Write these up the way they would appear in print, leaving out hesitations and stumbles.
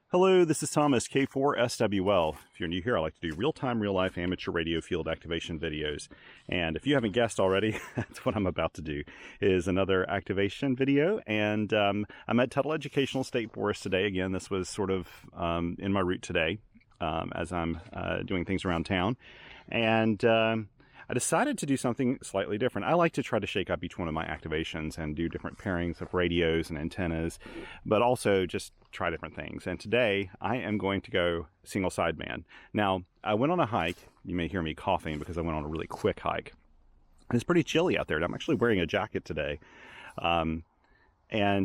Hello, this is Thomas, K4SWL. If you're new here, I like to do real-time, real-life amateur radio field activation videos. And if you haven't guessed already, that's what I'm about to do, is another activation video. And I'm at Tuttle Educational State Forest today. Again, this was sort of in my route today as I'm doing things around town. And I decided to do something slightly different. I like to try to shake up each one of my activations and do different pairings of radios and antennas, but also just try different things. And today I am going to go single sideband. Now, I went on a hike. You may hear me coughing because I went on a really quick hike. It's pretty chilly out there. I'm actually wearing a jacket today. And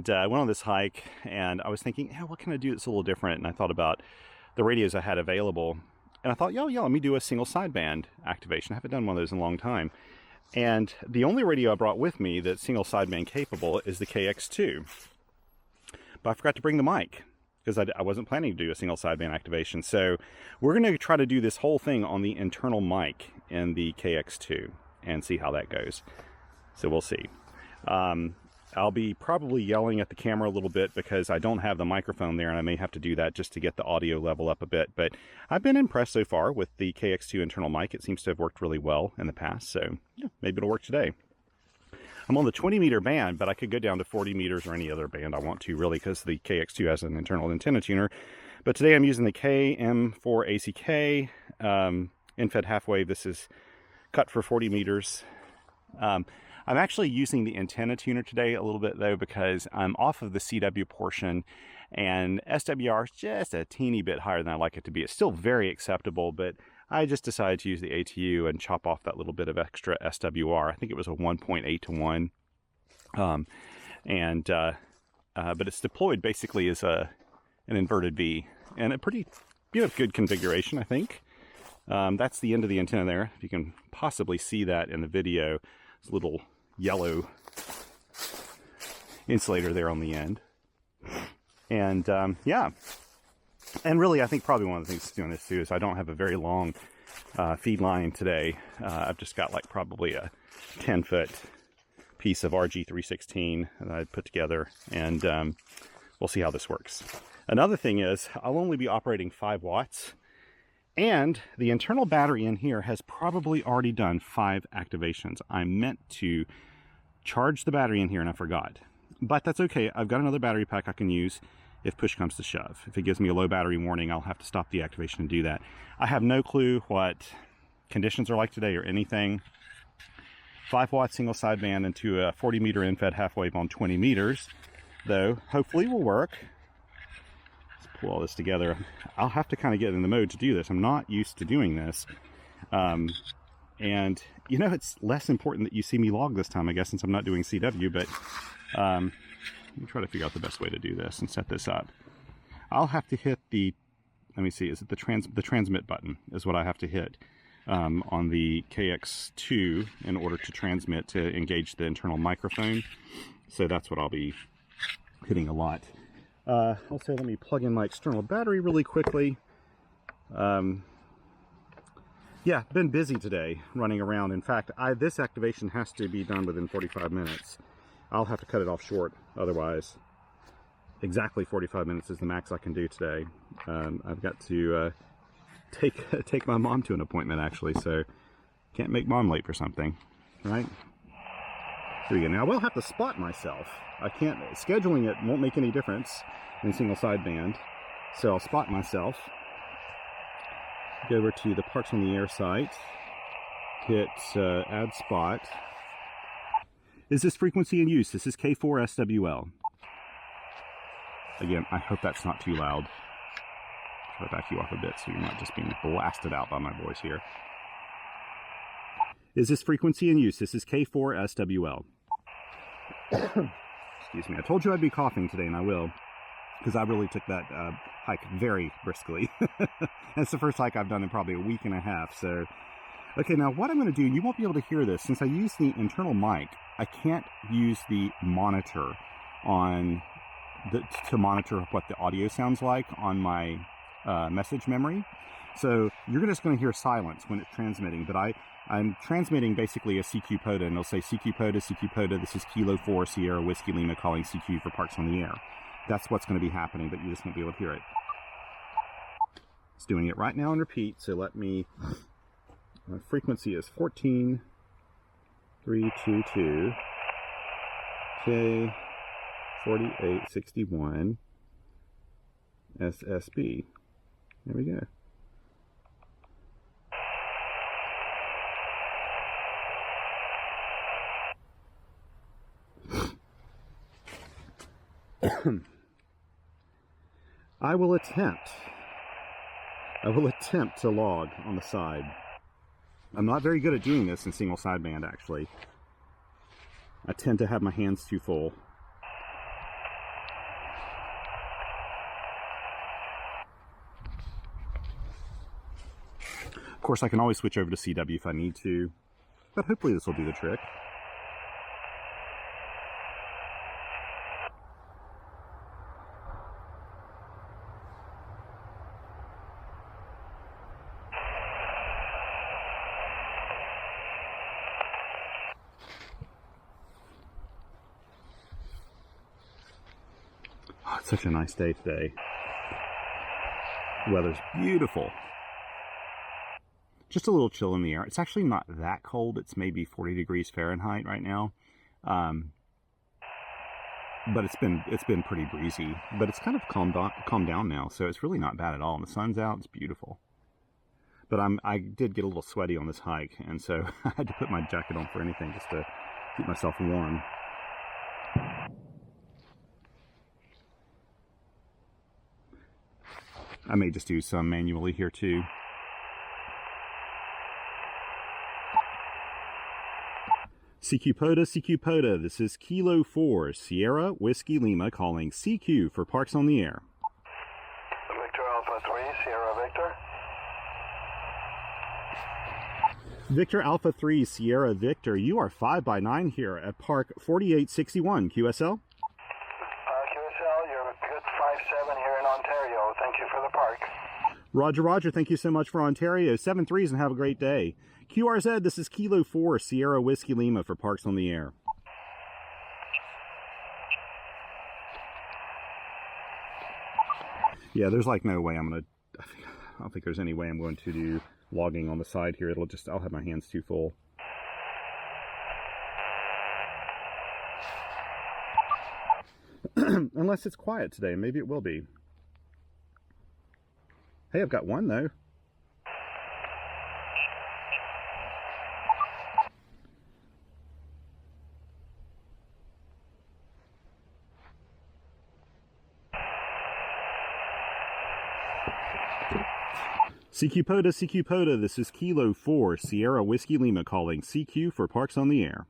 I went on this hike and I was thinking, what can I do that's a little different? And I thought about the radios I had available. And I thought, yeah, let me do a single sideband activation. I haven't done one of those in a long time. And the only radio I brought with me that's single sideband capable is the KX2. But I forgot to bring the mic because I wasn't planning to do a single sideband activation. So we're going to try to do this whole thing on the internal mic in the KX2 and see how that goes. So we'll see. I'll be probably yelling at the camera a little bit because I don't have the microphone there, and I may have to do that just to get the audio level up a bit. But I've been impressed so far with the KX2 internal mic. It seems to have worked really well in the past, so yeah, maybe it'll work today. I'm on the 20-meter band, but I could go down to 40 meters or any other band I want to, really, because the KX2 has an internal antenna tuner. But today I'm using the KM4ACK infed half wave. This is cut for 40 meters. I'm actually using the antenna tuner today a little bit, though, because I'm off of the CW portion, and SWR is just a teeny bit higher than I like it to be. It's still very acceptable, but I just decided to use the ATU and chop off that little bit of extra SWR. I think it was a 1.8 to 1. But it's deployed basically as an inverted V, and a pretty good configuration, I think. That's the end of the antenna there. If you can possibly see that in the video, it's a little yellow insulator there on the end. And yeah, and really I think probably one of the things doing this too is I don't have a very long feed line today. I've just got like probably a 10-foot piece of RG316 that I put together, and we'll see how this works. Another thing is I'll only be operating 5 watts, and the internal battery in here has probably already done 5 activations. I meant to charge the battery in here and I forgot. But that's okay. I've got another battery pack I can use if push comes to shove. If it gives me a low battery warning, I'll have to stop the activation and do that. I have no clue what conditions are like today or anything. 5-watt single sideband into a 40-meter infed half wave on 20 meters, though, hopefully will work. Pull all this together. I'll have to kind of get in the mode to do this. I'm not used to doing this. And, you know, it's less important that you see me log this time, I guess, since I'm not doing CW, but let me try to figure out the best way to do this and set this up. I'll have to hit the, let me see, is it the transmit button is what I have to hit on the KX2 in order to transmit, to engage the internal microphone. So that's what I'll be hitting a lot. Also, let me plug in my external battery really quickly. Yeah, been busy today running around. In fact, this activation has to be done within 45 minutes. I'll have to cut it off short otherwise. Exactly 45 minutes is the max I can do today. I've got to take my mom to an appointment, actually, so can't make mom late for something, right? Here we go. Now, I will have to spot myself. I can't, scheduling it won't make any difference in single sideband. So I'll spot myself. Go over to the Parks on the Air site. Hit add spot. Is this frequency in use? This is K4SWL. Again, I hope that's not too loud. Try to back you off a bit so you're not just being blasted out by my voice here. Is this frequency in use? This is K4SWL. Excuse me. I told you I'd be coughing today, and I will, because I really took that hike very briskly. It's the first hike I've done in probably a week and a half. So, okay, now what I'm going to do, and you won't be able to hear this, since I use the internal mic, I can't use the monitor on to monitor what the audio sounds like on my message memory. So you're just going to hear silence when it's transmitting, but I'm transmitting basically a CQ POTA, and it'll say CQ POTA, this is Kilo 4 Sierra Whiskey Lima calling CQ for Parks on the Air. That's what's going to be happening, but you just won't be able to hear it. It's doing it right now on repeat, so let me, my frequency is 14322 K4861 SSB. There we go. I will attempt to log on the side. I'm not very good at doing this in single sideband, actually. I tend to have my hands too full. Of course, I can always switch over to CW if I need to, but hopefully this will do the trick. Oh, it's such a nice day today. The weather's beautiful. Just a little chill in the air. It's actually not that cold. It's maybe 40 degrees Fahrenheit right now. But it's been pretty breezy. But it's kind of calmed down now, so it's really not bad at all. And the sun's out. It's beautiful. But I did get a little sweaty on this hike, and so I had to put my jacket on for anything just to keep myself warm. I may just do some manually here too. CQ POTA, this is Kilo 4 Sierra Whiskey Lima calling CQ for Parks on the Air. Victor Alpha 3 Sierra Victor. Victor Alpha 3 Sierra Victor, you are 5x9 here at Park 4861 QSL. QSL, you're a good 5-7 here in Ontario. Thank you for the park. Roger, Roger. Thank you so much for Ontario. 7-3s and have a great day. QRZ, this is Kilo 4 Sierra Whiskey Lima for Parks on the Air. Yeah, there's like no way I don't think there's any way I'm going to do logging on the side here. I'll have my hands too full. Unless it's quiet today. Maybe it will be. Hey, I've got one though. CQ POTA, this is Kilo 4 Sierra Whiskey Lima calling CQ for Parks on the Air.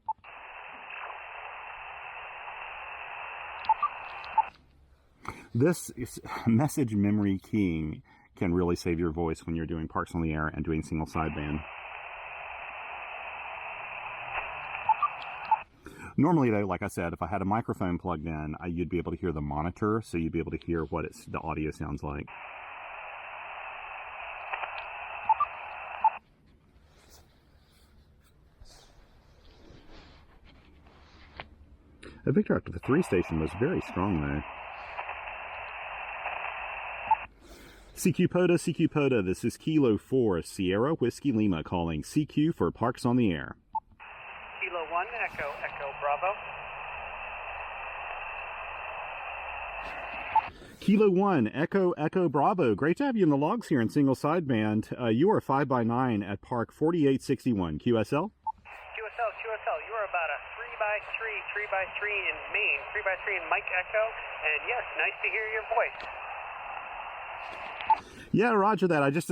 This is message memory keying can really save your voice when you're doing Parks on the Air and doing single sideband. Normally though, like I said, if I had a microphone plugged in, you'd be able to hear the monitor, so you'd be able to hear what the audio sounds like. The Victor Alpha 3 station was very strong though. CQ POTA, this is Kilo 4 Sierra Whiskey Lima calling CQ for Parks on the Air. Kilo 1 Echo Bravo. Kilo 1 Echo Bravo. Great to have you in the logs here in single sideband. You are 5x9 at Park 4861 QSL. QSL, you are about a 3x3 in Maine, 3x3 in Mike Echo, and yes, nice to hear your voice. Yeah, roger that. I just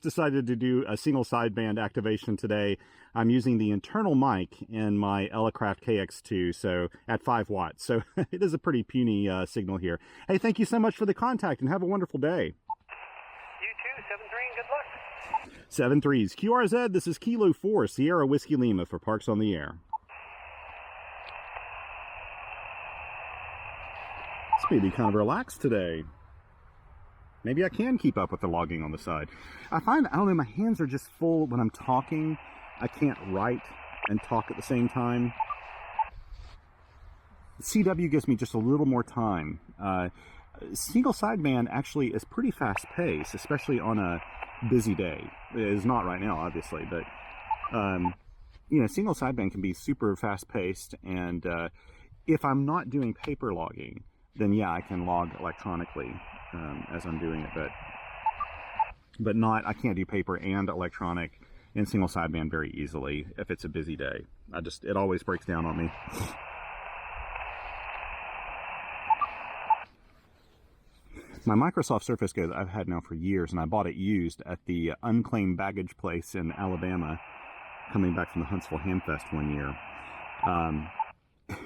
decided to do a single sideband activation today. I'm using the internal mic in my Elecraft KX2, so at 5 watts. So it is a pretty puny signal here. Hey, thank you so much for the contact and have a wonderful day. You too, 7-3 and good luck. 7-3s. QRZ, this is Kilo 4 Sierra Whiskey Lima for Parks on the Air. This may be kind of relaxed today. Maybe I can keep up with the logging on the side. I don't know, my hands are just full when I'm talking. I can't write and talk at the same time. CW gives me just a little more time. single sideband actually is pretty fast paced, especially on a busy day. It is not right now, obviously, but you know, single sideband can be super fast paced, and if I'm not doing paper logging, then yeah, I can log electronically as I'm doing it, but not, I can't do paper and electronic in single sideband very easily if it's a busy day. It always breaks down on me. My Microsoft Surface Go that I've had now for years, and I bought it used at the unclaimed baggage place in Alabama, coming back from the Huntsville Hamfest one year.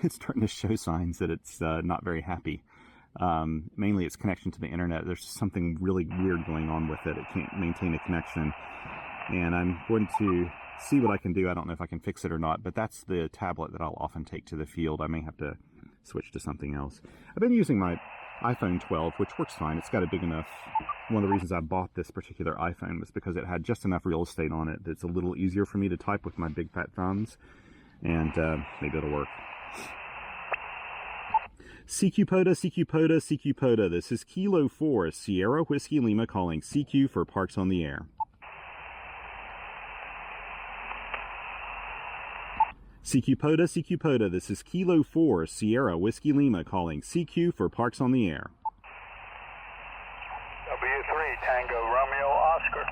It's starting to show signs that it's not very happy. Mainly its connection to the internet. There's something really weird going on with it. It can't maintain a connection. And I'm going to see what I can do. I don't know if I can fix it or not, but that's the tablet that I'll often take to the field. I may have to switch to something else. I've been using my iPhone 12, which works fine. It's got a big enough, one of the reasons I bought this particular iPhone was because it had just enough real estate on it that's a little easier for me to type with my big fat thumbs, and maybe it'll work. CQ POTA, CQ POTA, CQ POTA. This is Kilo 4, Sierra Whiskey Lima calling CQ for Parks on the Air. CQ POTA, CQ POTA. This is Kilo 4, Sierra Whiskey Lima calling CQ for Parks on the Air. W3 Tango Romeo Oscar.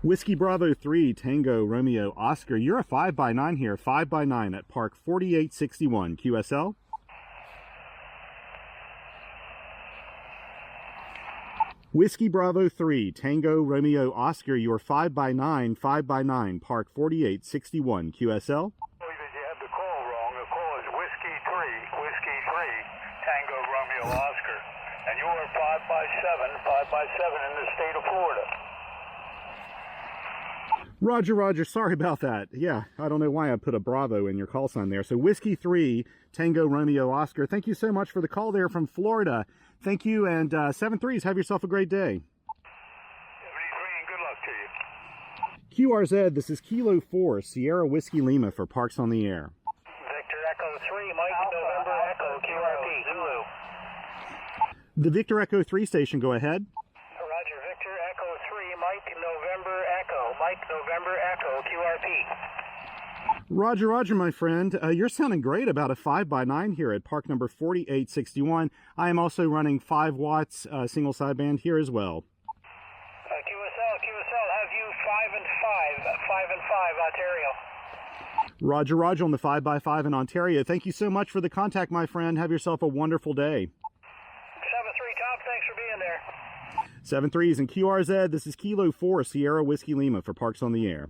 Whiskey Bravo 3, Tango Romeo Oscar. You're a 5x9 here, 5x9 at Park 4861, QSL. Whiskey Bravo 3, Tango Romeo Oscar. You're 5x9, 5x9, Park 4861, QSL. You had the call wrong. The call is Whiskey 3, Tango Romeo Oscar. And you are 5x7 in the state of Florida. Roger, Roger. Sorry about that. Yeah, I don't know why I put a Bravo in your call sign there. So Whiskey 3, Tango Romeo Oscar. Thank you so much for the call there from Florida. Thank you, and 7-3s. Have yourself a great day. 73, and good luck to you. QRZ, this is Kilo 4, Sierra Whiskey Lima for Parks on the Air. Victor Echo 3, Mike November Echo, QRP, Zulu. The Victor Echo 3 station, go ahead. Roger, Victor Echo 3, Mike November Echo, QRP. Roger, Roger, my friend. You're sounding great about a 5x9 here at Park number 4861. I am also running 5 watts single sideband here as well. QSL, have you 5 and 5, Ontario. Roger, Roger on the 5x5 in Ontario. Thank you so much for the contact, my friend. Have yourself a wonderful day. 7-3, Tom, thanks for being there. 7-3s and QRZ. This is Kilo 4, Sierra Whiskey Lima for Parks on the Air.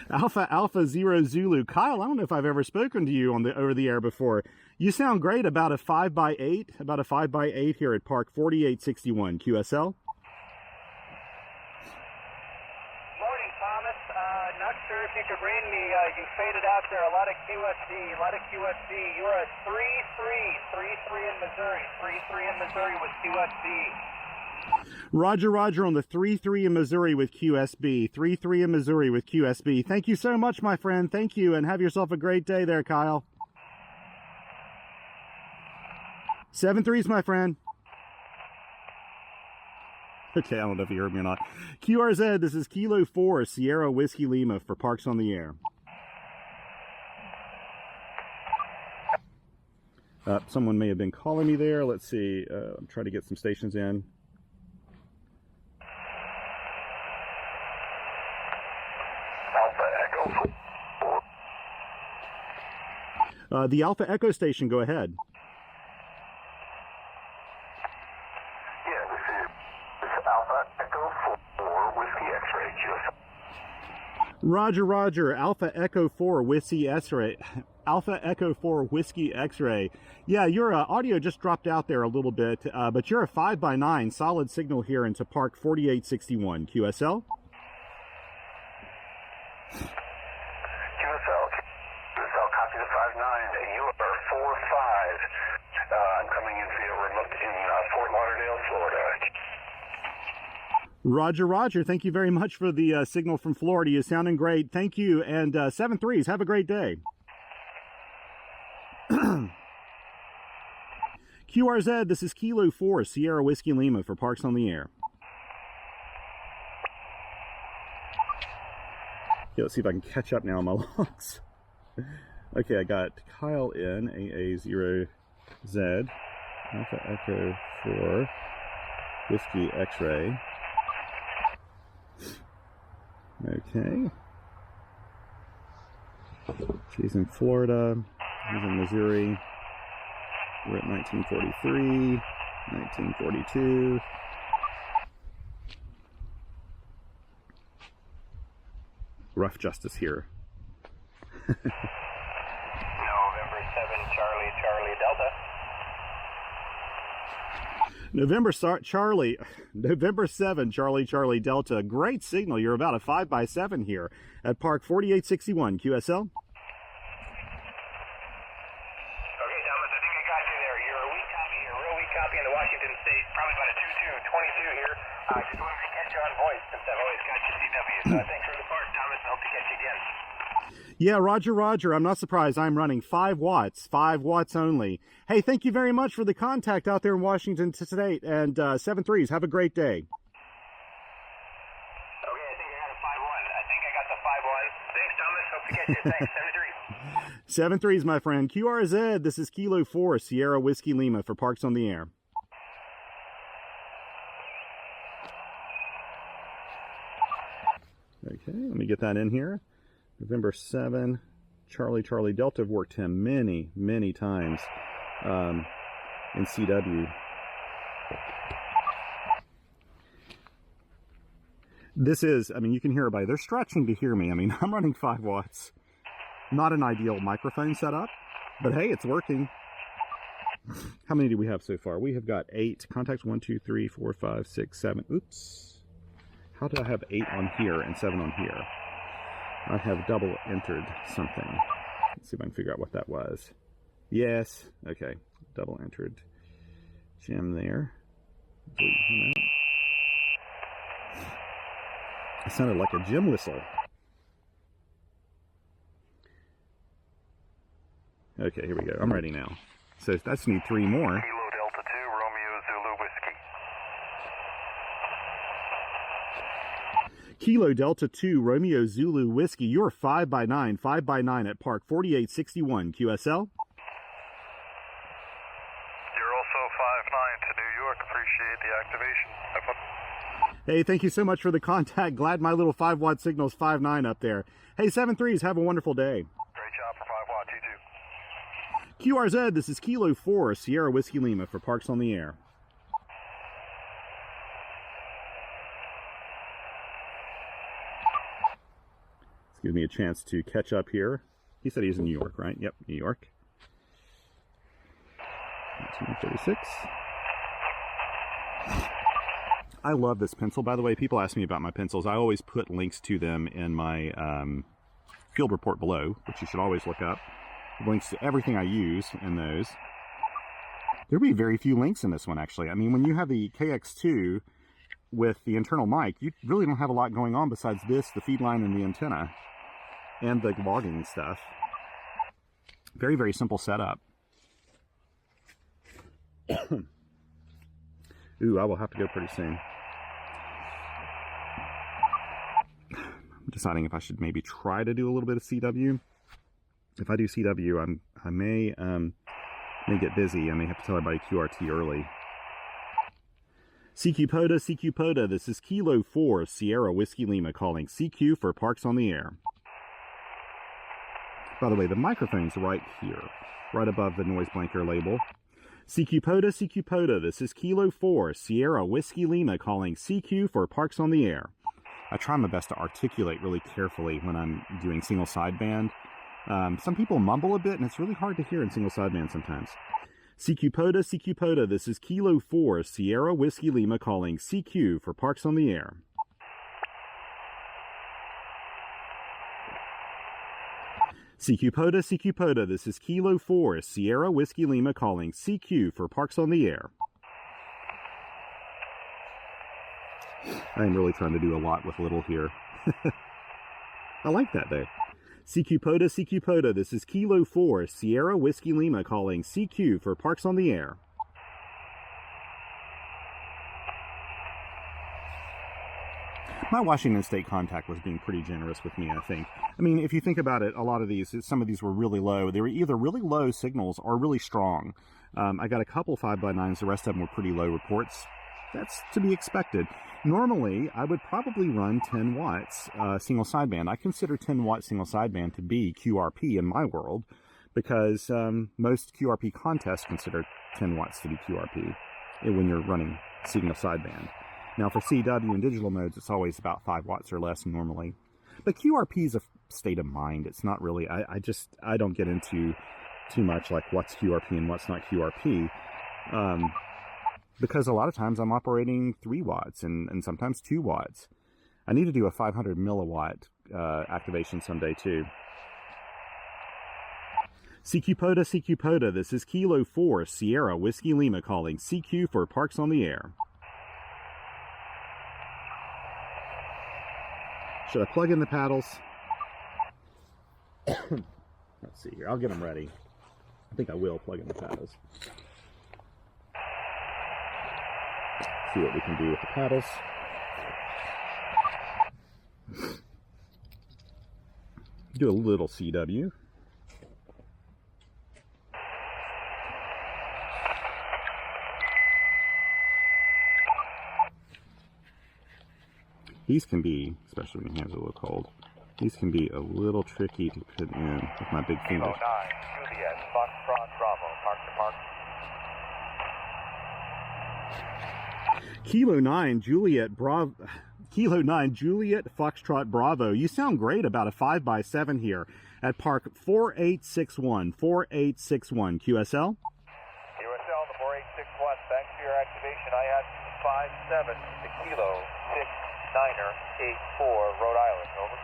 Alpha Zero Zulu. Kyle, I don't know if I've ever spoken to you on the over the air before. You sound great about a 5x8 here at Park 4861 QSL. Morning, Thomas. Not sure if you could read me. You faded out there. A lot of QSD. You're a 3-3 in Missouri. 3-3 in Missouri with QSD. Roger, Roger on the 3-3 in Missouri with QSB. 3-3 in Missouri with QSB. Thank you so much, my friend. Thank you, and have yourself a great day there, Kyle. 7-3s, my friend. Okay, I don't know if you heard me or not. QRZ, this is Kilo 4, Sierra Whiskey Lima for Parks on the Air. Someone may have been calling me there. Let's see. I'm trying to get some stations in. The Alpha Echo station, go ahead. Yeah, this is Alpha Echo 4 Whiskey X-Ray QSL. Roger, Roger. Alpha Echo 4 Whiskey X-Ray. Alpha Echo 4 Whiskey X-Ray. Yeah, your audio just dropped out there a little bit, but you're a 5x9 solid signal here into Park 4861 QSL. Copy the 5-9, and you are 4-5. I'm coming in via remote in Fort Lauderdale, Florida. Roger, Roger. Thank you very much for the signal from Florida. You're sounding great. Thank you. And 7-3s, have a great day. QRZ, this is Kilo 4, Sierra Whiskey Lima for Parks on the Air. Okay, let's see if I can catch up now on my logs. Okay, I got Kyle in, AA0Z, Alpha Echo 4, Whiskey X-Ray. Okay. She's in Florida, he's in Missouri. We're at 1943, 1942. Rough justice here. November 7, Charlie Delta. November 7, Charlie Delta. Great signal. You're about a 5x7 here at Park 4861 QSL. Copy in the Washington State, probably about a 22 here. Just wanted to catch you on voice since I've always got your CW. Thanks for the part, Thomas. I hope to catch you again. Yeah, Roger. I'm not surprised. I'm running 5 watts, 5 watts only. Hey, thank you very much for the contact out there in Washington State. And 7-3s, have a great day. Okay, I think I got a 5-1. I think I got the 5-1. Thanks, Thomas. Hope to catch you. Thanks. 7-3. 7-3s, my friend. QRZ, this is Kilo 4, Sierra Whiskey Lima for Parks on the Air. Okay, let me get that in here. November 7, Charlie Delta. I've worked him many times in CW. This is, I mean, you can hear everybody. They're stretching to hear me. I mean, I'm running 5 watts. Not an ideal microphone setup, but hey, it's working. How many do we have so far? We have got 8 contacts. 1, 2, 3, 4, 5, 6, 7. Oops. How did I have 8 on here and 7 on here? I have double entered something. Let's see if I can figure out what that was. Yes. Okay. Double entered. Jam there. It sounded like a gym whistle. Okay, here we go. I'm ready now. So that's need 3 more. Kilo Delta 2, Romeo Zulu Whiskey. Kilo Delta 2, Romeo Zulu Whiskey. You're 5x9, 5x9 at Park 4861 QSL. You're also 5-9 to New York. Appreciate the activation. Have fun. Hey, thank you so much for the contact. Glad my little 5-watt signal's 5-9 up there. Hey, 7-3s, have a wonderful day. Great job for 5 watts, you too. QRZ, this is Kilo 4, Sierra Whiskey Lima for Parks on the Air. This gives me a chance to catch up here. He said he's in New York, right? Yep, New York. 1936. I love this pencil. By the way, people ask me about my pencils. I always put links to them in my field report below, which you should always look up. Links to everything I use in those. There'll be very few links in this one, actually. I mean, when you have the KX2 with the internal mic, you really don't have a lot going on besides this, the feed line, and the antenna, and the logging stuff. Very simple setup. Ooh, I will have to go pretty soon. I'm deciding if I should maybe try to do a little bit of CW. If I do CW, I may get busy. I may have to tell everybody QRT early. CQ POTA, this is Kilo 4, Sierra Whiskey Lima calling CQ for Parks on the Air. By the way, the microphone's right here, right above the noise blanker label. CQ POTA, this is Kilo 4, Sierra Whiskey Lima calling CQ for Parks on the Air. I try my best to articulate really carefully when I'm doing single sideband. Some people mumble a bit, and it's really hard to hear in single sideband sometimes. CQ POTA, this is Kilo 4, Sierra Whiskey Lima calling CQ for Parks on the Air. CQ POTA, this is Kilo 4, Sierra Whiskey Lima calling CQ for Parks on the Air. I'm really trying to do a lot with little here. I like that though. CQ POTA, this is Kilo 4, Sierra Whiskey Lima calling CQ for Parks on the Air. My Washington State contact was being pretty generous with me, I think. I mean, if you think about it, a lot of these, some of these were really low. They were either really low signals or really strong. I got a couple 5x9s, the rest of them were pretty low reports. That's to be expected. Normally, I would probably run 10 watts single sideband. I consider 10 watt single sideband to be QRP in my world because most QRP contests consider 10 watts to be QRP when you're running single sideband. Now for CW and digital modes, it's always about 5 watts or less normally. But QRP is a state of mind. It's not really, I don't get into too much like what's QRP and what's not QRP. Because a lot of times I'm operating 3 watts and sometimes 2 watts. I need to do a 500 milliwatt activation someday too. CQ POTA, this is Kilo 4, Sierra Whiskey Lima calling CQ for Parks on the Air. Should I plug in the paddles? Let's see here. I'll get them ready. I think I will plug in the paddles. See what we can do with the paddles. Do a little CW. These can be, especially when your hands are a little cold, these can be a little tricky to put in with my big fingers. Juliet, Foxtrot, Bravo, Park to Park. Kilo 9 Juliet Foxtrot Bravo. You sound great about a 5x7 here at Park 4861 QSL. QSL, the 4861, thanks for your activation. I had 57 to Kilo 69er 84, Rhode Island, over.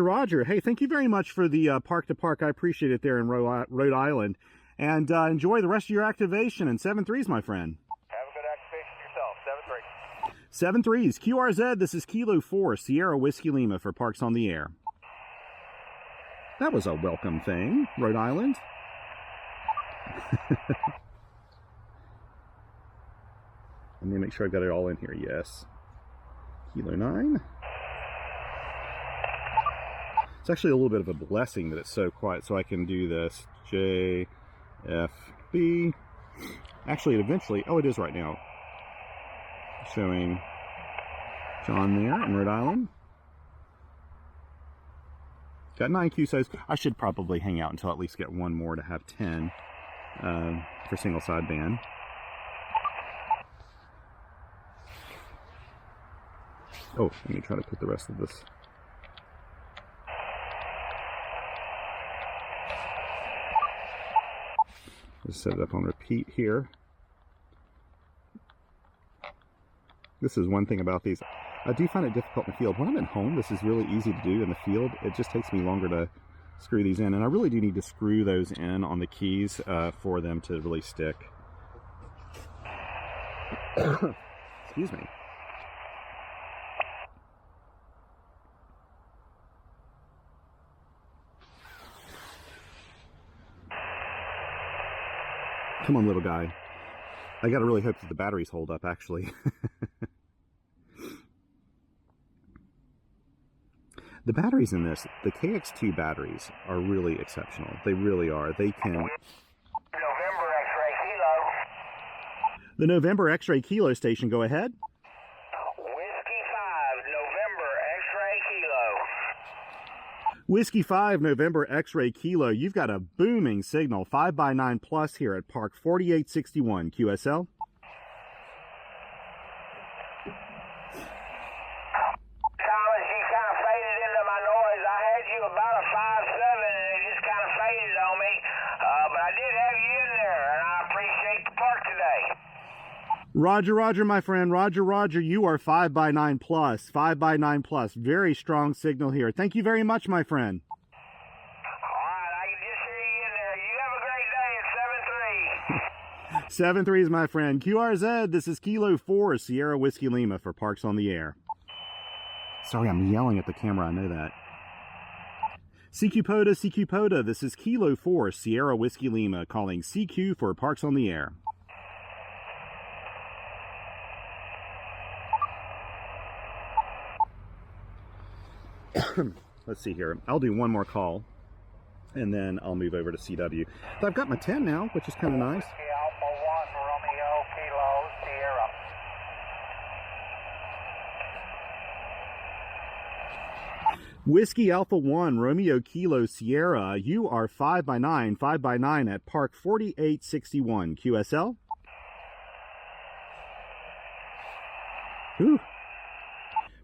Roger. Hey, thank you very much for the Park to Park. I appreciate it there in Rhode Island. And enjoy the rest of your activation. And 7-3s, my friend. Have a good activation yourself. 7-3. 7-3s. QRZ, this is Kilo 4, Sierra Whiskey Lima for Parks on the Air. That was a welcome thing, Rhode Island. Let me make sure I got it all in here. Yes. Kilo 9. It's actually a little bit of a blessing that it's so quiet, so I can do this. J, F, B. Actually, it eventually, oh, it is right now. Showing John there in Rhode Island. Got 9 QSOs. I should probably hang out until I at least get one more to have 10 for single sideband. Oh, let me try to put the rest of this. Just set it up on repeat here. This is one thing about these. I do find it difficult in the field. When I'm at home, this is really easy to do. In the field, it just takes me longer to screw these in. And I really do need to screw those in on the keys for them to really stick. Excuse me. Come on, little guy. I gotta really hope that the batteries hold up, actually. The batteries in this, the KX2 batteries, are really exceptional. They really are. They can... November X-ray Kilo. The November X-ray Kilo station, go ahead. Whiskey 5, November X-ray Kilo. Whiskey 5, November X-ray Kilo. You've got a booming signal, 5x9 plus here at Park 4861 QSL. About a 5.7 and it just kind of faded on me, but I did have you in there and I appreciate the park today. Roger, my friend. Roger. You are 5x9 plus. 5x9 plus. Very strong signal here. Thank you very much, my friend. All right, I can just hear you in there. You have a great day at 7-3 is my friend. QRZ, this is Kilo 4, Sierra Whiskey Lima for Parks on the Air. Sorry, I'm yelling at the camera, I know that. CQ POTA, this is Kilo 4, Sierra Whiskey Lima, calling CQ for Parks on the Air. Let's see here. I'll do one more call, and then I'll move over to CW. But I've got my 10 now, which is kind of nice. Alpha 1, Romeo, Kilo, Sierra. Whiskey Alpha 1, Romeo Kilo Sierra, you are 5x9, 5x9 at Park 4861, QSL. Ooh.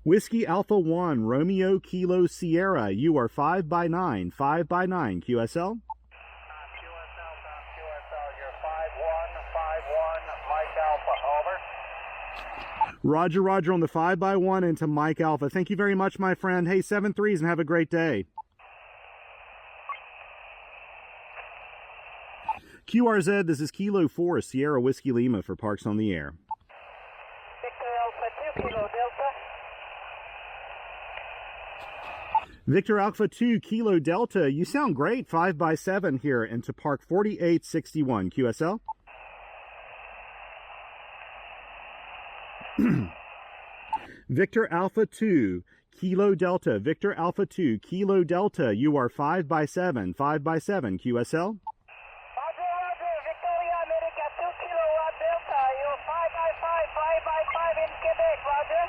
Whiskey Alpha 1, Romeo Kilo Sierra, you are 5x9, 5x9, QSL. QSL, you're 5-1, Mike Alpha, over. Roger, Roger on the 5x1 into Mike Alpha. Thank you very much, my friend. Hey, 7-3s and have a great day. QRZ, this is Kilo 4, Sierra Whiskey Lima for Parks on the Air. Victor Alpha 2, Kilo Delta, you sound great, 5x7 here into Park 4861, QSL. Victor Alpha 2, Kilo Delta, Victor Alpha 2, Kilo Delta, you are 5x7, 5x7, QSL. Roger, Victoria America 2 Kilowatt Delta, you're 5x5 in Quebec, Roger.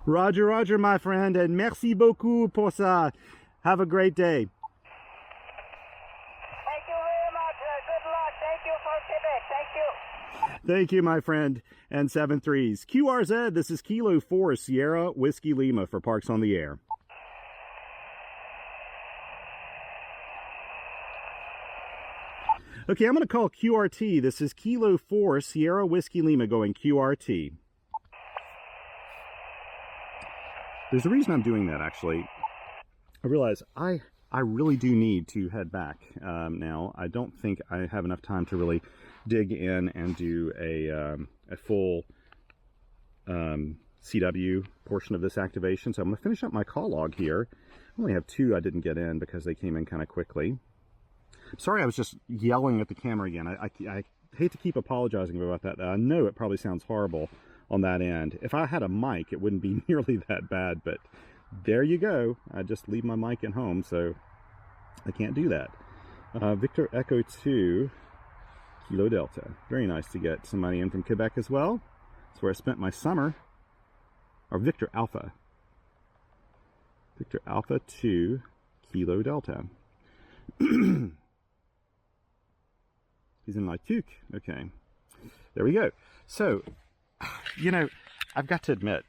Roger, Roger, my friend, and merci beaucoup pour ça. Have a great day. Thank you very much. Good luck. Thank you for Quebec. Thank you. Thank you, my friend. And 7-3s. QRZ, this is Kilo 4, Sierra Whiskey Lima for Parks on the Air. Okay, I'm going to call QRT. This is Kilo 4, Sierra Whiskey Lima going QRT. There's a reason I'm doing that, actually. I realize I really do need to head back now. I don't think I have enough time to really dig in and do a full CW portion of this activation. So I'm going to finish up my call log here. I only have 2 I didn't get in because they came in kind of quickly. Sorry, I was just yelling at the camera again. I hate to keep apologizing about that. I know it probably sounds horrible on that end. If I had a mic, it wouldn't be nearly that bad, but there you go. I just leave my mic at home, so I can't do that. Victor Echo 2, Kilo Delta. Very nice to get some money in from Quebec as well. That's where I spent my summer. Or Victor Alpha. Victor Alpha 2, Kilo Delta. He's in Latuk. Okay. There we go. So, you know, I've got to admit,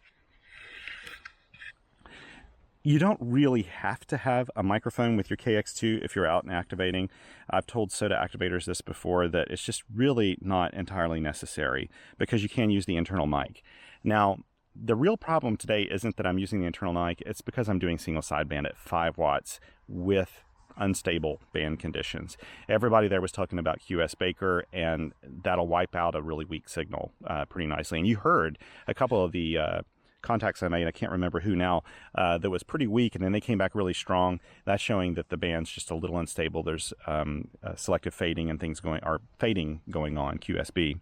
you don't really have to have a microphone with your KX2 if you're out and activating. I've told SOTA activators this before, that it's just really not entirely necessary because you can use the internal mic. Now, the real problem today isn't that I'm using the internal mic, it's because I'm doing single sideband at 5 watts with unstable band conditions. Everybody there was talking about QS Baker, and that'll wipe out a really weak signal pretty nicely. And you heard a couple of the contacts I made, I can't remember who now, that was pretty weak, and then they came back really strong. That's showing that the band's just a little unstable. There's selective fading and things going on, QSB,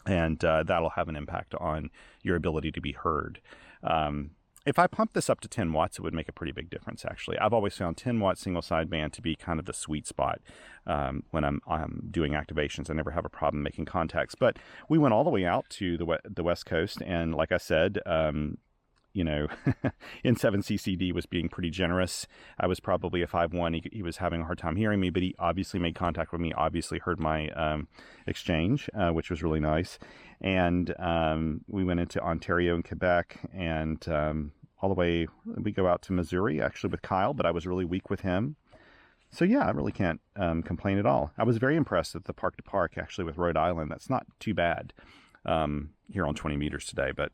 and that'll have an impact on your ability to be heard. If I pump this up to 10 watts, it would make a pretty big difference, actually. I've always found 10 watt single sideband to be kind of the sweet spot when I'm doing activations. I never have a problem making contacts. But we went all the way out to the West Coast, and like I said, you know, N7CCD was being pretty generous. I was probably a 5-1. He was having a hard time hearing me, but he obviously made contact with me, obviously heard my exchange, which was really nice. And we went into Ontario and Quebec, and all the way, we go out to Missouri, actually, with Kyle, but I was really weak with him. So yeah, I really can't complain at all. I was very impressed at the Park to Park, actually, with Rhode Island. That's not too bad here on 20 meters today, but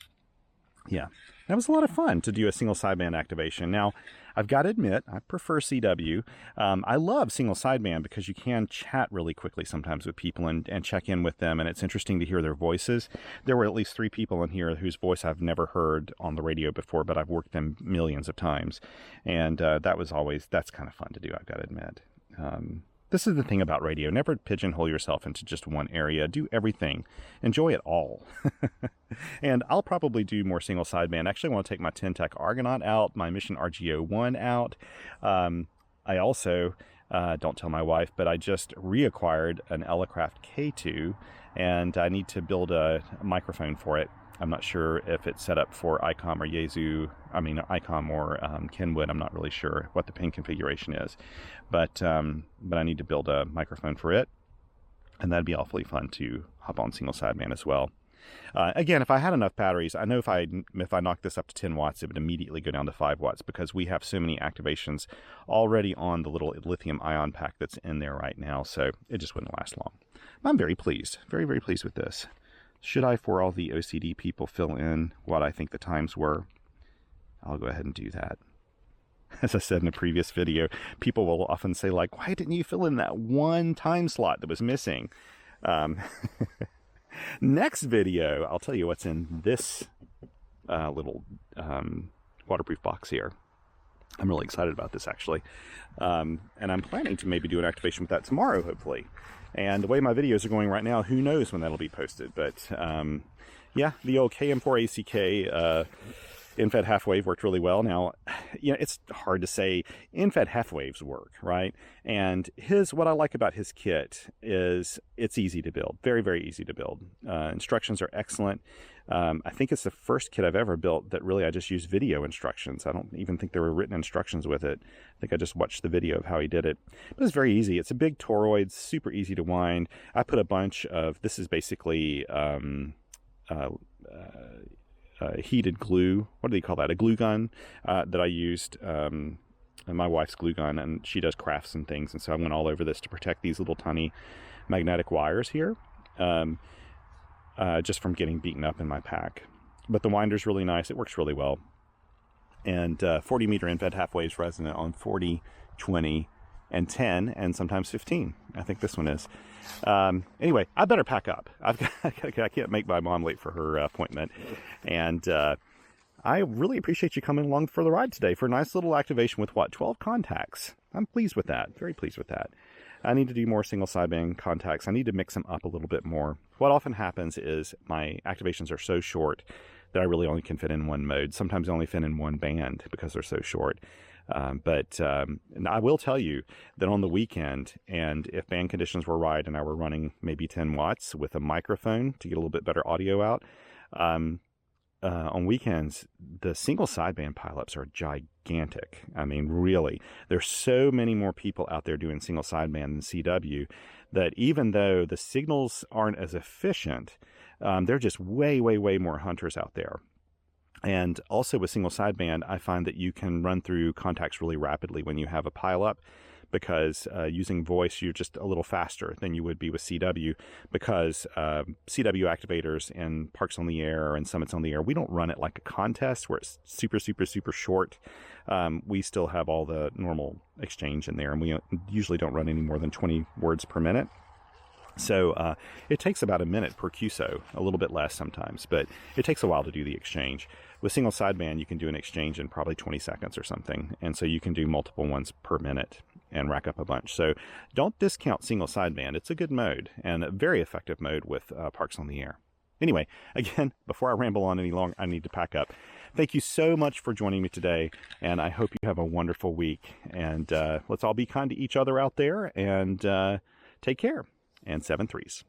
yeah, that was a lot of fun to do a single sideband activation. Now, I've got to admit, I prefer CW. I love single sideband because you can chat really quickly sometimes with people and check in with them, and it's interesting to hear their voices. There were at least 3 people in here whose voice I've never heard on the radio before, but I've worked them millions of times, and that's kind of fun to do, I've got to admit. This is the thing about radio. Never pigeonhole yourself into just one area. Do everything. Enjoy it all. And I'll probably do more single sideband. Actually, I want to take my Ten-Tech Argonaut out, my Mission RGO1 out. I also, don't tell my wife, but I just reacquired an Elecraft K2, and I need to build a microphone for it. I'm not sure if it's set up for ICOM or ICOM or Kenwood. I'm not really sure what the pin configuration is, but I need to build a microphone for it, and that'd be awfully fun to hop on single sideband as well. Again, if I had enough batteries, I know if I knocked this up to 10 watts, it would immediately go down to 5 watts because we have so many activations already on the little lithium ion pack that's in there right now, so it just wouldn't last long. I'm very pleased, very, very pleased with this. Should I, for all the OCD people, fill in what I think the times were? I'll go ahead and do that. As I said in a previous video, people will often say, like, why didn't you fill in that one time slot that was missing? Next video, I'll tell you what's in this little waterproof box here. I'm really excited about this, actually. And I'm planning to maybe do an activation with that tomorrow, hopefully. And the way my videos are going right now, who knows when that'll be posted. But, yeah, the old KM4ACK in-fed half wave worked really well. Now, you know, it's hard to say in-fed half waves work, right? And what I like about his kit is it's easy to build. Very, very easy to build. Instructions are excellent. I think it's the first kit I've ever built that really I just used video instructions. I don't even think there were written instructions with it. I think I just watched the video of how he did it. But it's very easy. It's a big toroid, super easy to wind. I put a bunch of, this is basically heated glue. What do they call that? A glue gun that I used. My wife's glue gun, and she does crafts and things, and so I went all over this to protect these little tiny magnetic wires here. Just from getting beaten up in my pack. But the winder's really nice. It works really well. And 40 meter in-fed half waves resonant on 40, 20, and 10, and sometimes 15. I think this one is. Anyway, I better pack up. I can't make my mom late for her appointment. And I really appreciate you coming along for the ride today for a nice little activation with, 12 contacts. I'm pleased with that. Very pleased with that. I need to do more single sideband contacts. I need to mix them up a little bit more. What often happens is my activations are so short that I really only can fit in one mode. Sometimes I only fit in one band because they're so short. But I will tell you that on the weekend, and if band conditions were right and I were running maybe 10 watts with a microphone to get a little bit better audio out, on weekends, the single sideband pileups are gigantic. I mean, really. There's so many more people out there doing single sideband than CW that even though the signals aren't as efficient, they're just way, way, way more hunters out there. And also with single sideband, I find that you can run through contacts really rapidly when you have a pileup, because using voice, you're just a little faster than you would be with CW, because CW activators and Parks on the Air and Summits on the Air, we don't run it like a contest where it's super, super, super short. We still have all the normal exchange in there, and we usually don't run any more than 20 words per minute. So it takes about a minute per QSO, a little bit less sometimes, but it takes a while to do the exchange. With single sideband, you can do an exchange in probably 20 seconds or something, and so you can do multiple ones per minute and rack up a bunch. So don't discount single sideband. It's a good mode and a very effective mode with Parks on the Air. Anyway, again, before I ramble on any longer, I need to pack up. Thank you so much for joining me today, and I hope you have a wonderful week. And let's all be kind to each other out there, and take care. And 7 3s.